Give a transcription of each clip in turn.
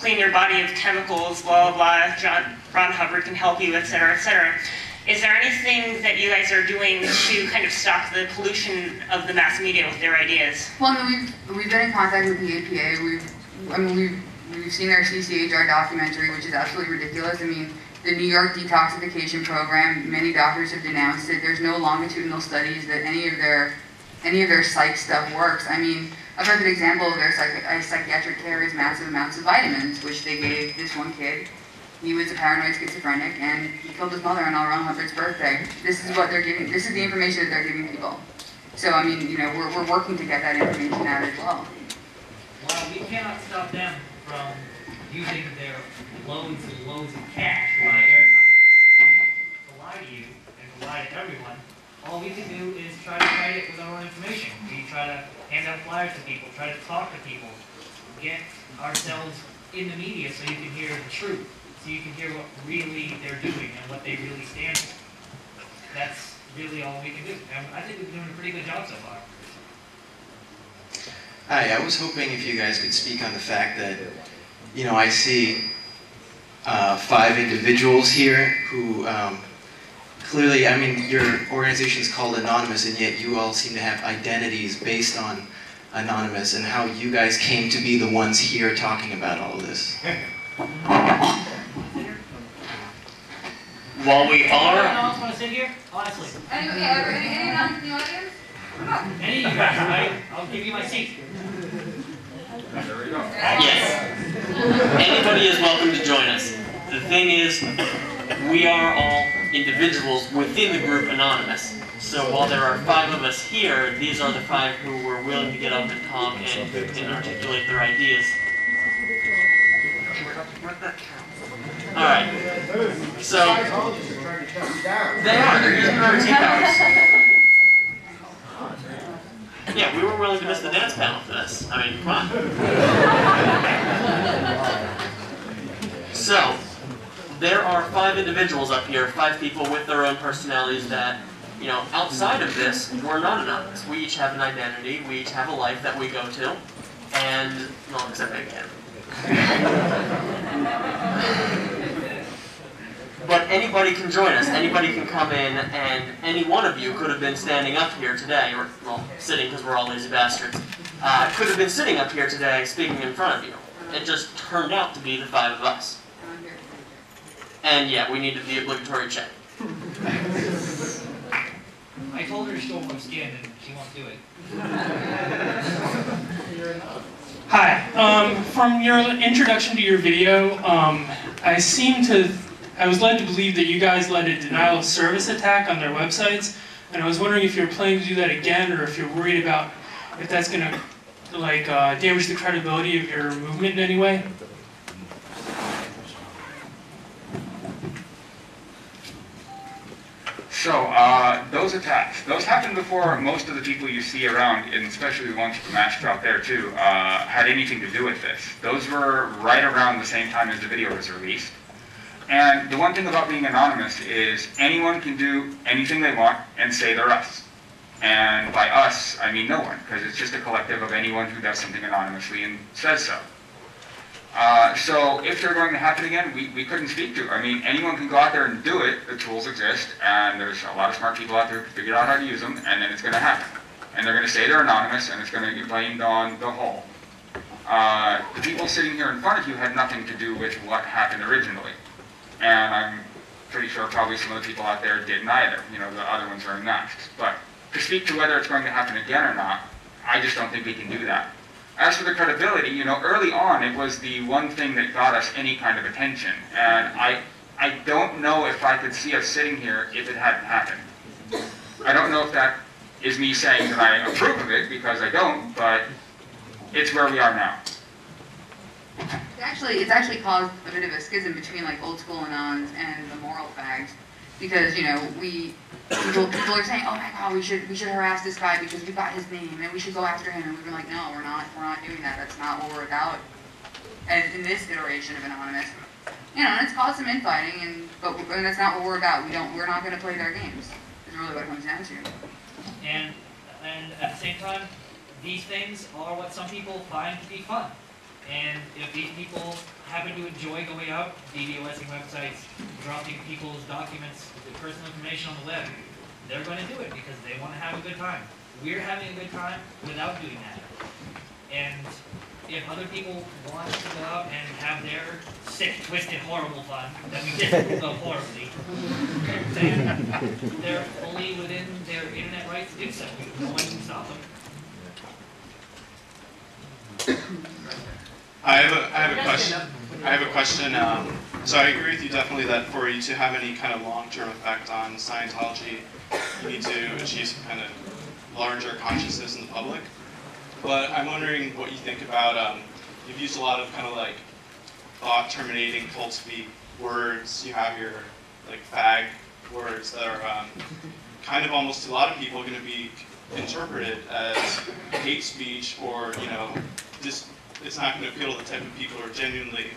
clean your body of chemicals, blah, blah, blah, Ron Hubbard can help you, etc., etc. Is there anything that you guys are doing to kind of stop the pollution of the mass media with their ideas? Well, I mean, we've been in contact with the APA. We've seen their CCHR documentary, which is absolutely ridiculous. I mean, the New York detoxification program, many doctors have denounced it. There's no longitudinal studies that any of their psych stuff works. I mean, a perfect example of their psychiatric care is massive amounts of vitamins, which they gave this one kid. He was a paranoid schizophrenic, and he killed his mother on Ron Hubbard's birthday. This is what they're giving. This is the information that they're giving people. So, I mean, you know, we're working to get that information out as well. Well, we cannot stop them from using their loads and loads of cash to buy airtime to lie to you and to lie to everyone. All we can do is try to fight it with our own information. We try to hand out flyers to people, try to talk to people, get ourselves in the media so you can hear the truth, so you can hear what really they're doing and what they really stand for. That's really all we can do. And I think we're doing a pretty good job so far. Hi, I was hoping if you guys could speak on the fact that, you know, I see 5 individuals here who clearly, I mean, your organization is called Anonymous, and yet you all seem to have identities based on Anonymous, and how you guys came to be the ones here talking about all of this. While we are... Anyone else want to sit here? Honestly. Any anonymous in the audience? Any of you guys, right? I'll give you my seat. There we go. Yes. Anybody is welcome to join us. The thing is, we are all individuals within the group Anonymous. So while there are 5 of us here, these are the 5 who were willing to get up and talk and articulate their ideas. Alright. So, they are. They're using their tea powers. Yeah, we were willing to miss the dance panel for this. I mean, come on. So, there are 5 individuals up here, 5 people with their own personalities that, you know, outside of this, we're not anonymous. We each have an identity, we each have a life that we go to, and, well, except maybe Ken. But anybody can join us, anybody can come in, and any one of you could have been standing up here today, or, well, sitting because we're all lazy bastards, could have been sitting up here today speaking in front of you. It just turned out to be the 5 of us. And yeah, we needed the obligatory check. I told her to show my skin, and she won't do it. Hi. From your introduction to your video, I was led to believe that you guys led a denial of service attack on their websites, and I was wondering if you're planning to do that again, or if you're worried about if that's going to damage the credibility of your movement in any way. So, those attacks, those happened before most of the people you see around, and especially the ones with the mask out there too, had anything to do with this. Those were right around the same time as the video was released. And the one thing about being anonymous is anyone can do anything they want and say they're us. And by us, I mean no one, because it's just a collective of anyone who does something anonymously and says so. So if they're going to happen again, we couldn't speak to. I mean, anyone can go out there and do it. The tools exist, and there's a lot of smart people out there who figure out how to use them, and then it's going to happen. And they're going to say they're anonymous, and it's going to get blamed on the whole. The people sitting here in front of you had nothing to do with what happened originally. And I'm pretty sure probably some of the people out there didn't either. You know, the other ones wearing masks. But to speak to whether it's going to happen again or not, I just don't think we can do that. As for the credibility, you know, early on it was the one thing that got us any kind of attention. And I don't know if I could see us sitting here if it hadn't happened. I don't know if that is me saying that I approve of it, because I don't, but it's where we are now. It's actually caused a bit of a schism between like old school anons and the moral fags, because, you know, people are saying, oh my God, we should harass this guy because we got his name and we should go after him, and we were like, no, we're not doing that. That's not what we're about. And in this iteration of Anonymous, you know, and it's caused some infighting, but that's not what we're about. We're not going to play their games. Is really what it comes down to. And at the same time, these things are what some people find to be fun. And if these people happen to enjoy going out, DDoSing websites, dropping people's documents, personal information on the web, they're going to do it because they want to have a good time. We're having a good time without doing that. And if other people want to go out and have their sick, twisted, horrible fun that we disapprove of horribly, then they're fully within their internet rights to do so. No one can stop them. I have a question. So I agree with you definitely that for you to have any kind of long-term effect on Scientology, you need to achieve some kind of larger consciousness in the public. But I'm wondering what you think about, you've used a lot of kind of like thought-terminating cult speak words. You have your like fag words that are kind of almost to a lot of people going to be interpreted as hate speech, or, you know, just it's not going to appeal to the type of people who are genuinely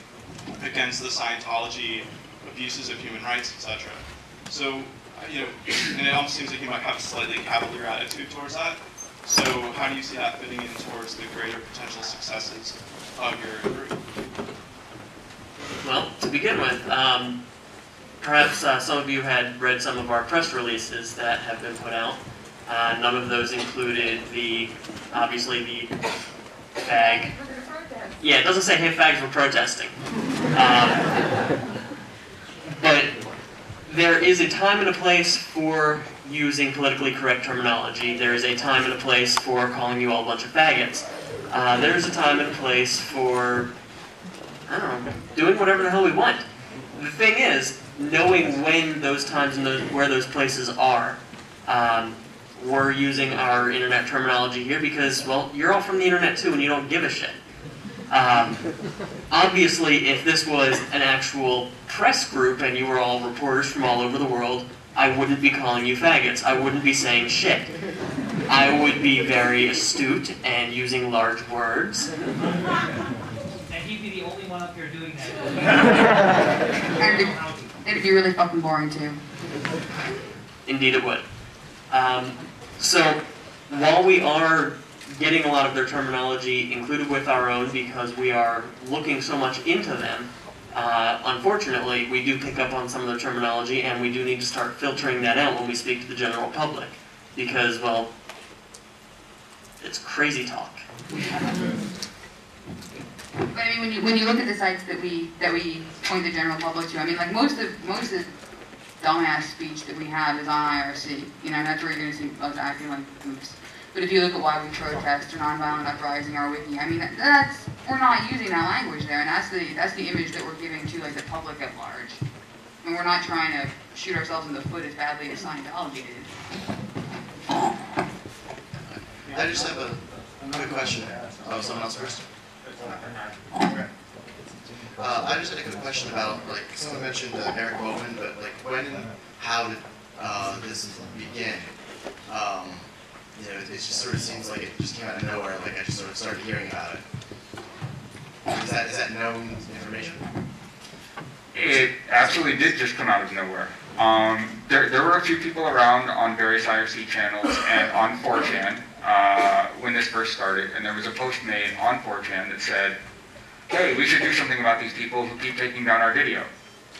against the Scientology abuses of human rights, etc. So, you know, and it almost seems like you might have a slightly cavalier attitude towards that. So how do you see that fitting in towards the greater potential successes of your group? Well, to begin with, perhaps some of you had read some of our press releases that have been put out. None of those included obviously the fag. Yeah, it doesn't say, hey, fags were protesting. But there is a time and a place for using politically correct terminology. There is a time and a place for calling you all a bunch of faggots. There is a time and a place for, I don't know, doing whatever the hell we want. The thing is, knowing when those times and where those places are. We're using our internet terminology here because, well, you're all from the internet too and you don't give a shit. Obviously, if this was an actual press group and you were all reporters from all over the world, I wouldn't be calling you faggots. I wouldn't be saying shit. I would be very astute and using large words. And he'd be the only one up here doing that. And it'd be really fucking boring too. Indeed it would. So, while we are getting a lot of their terminology included with our own because we are looking so much into them, unfortunately, we do pick up on some of their terminology, and we do need to start filtering that out when we speak to the general public. Because, well, it's crazy talk. But I mean, when you look at the sites that we point the general public to, I mean, like most of dumbass speech that we have is on IRC. You know, and that's where you're going to see us acting like oops. But if you look at why we protest or nonviolent uprising, our wiki, I mean, we're not using that language there, and that's the image that we're giving to like the public at large. And we're not trying to shoot ourselves in the foot as badly as Scientology did. I just have a quick question. Oh, someone else first? I just had a quick question about, like, someone mentioned Eric Bowman, but, like, when and how did this begin? You know, it just sort of seems like it just came out of nowhere, like I just sort of started hearing about it. Is that known information? It absolutely did just come out of nowhere. There were a few people around on various IRC channels and on 4chan when this first started, and there was a post made on 4chan that said, hey, we should do something about these people who keep taking down our video.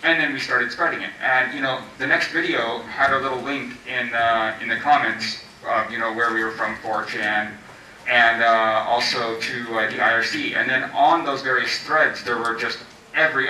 And then we started spreading it. And, you know, the next video had a little link in the comments of, you know, where we were from, 4chan, and also to the IRC. And then on those various threads, there were just every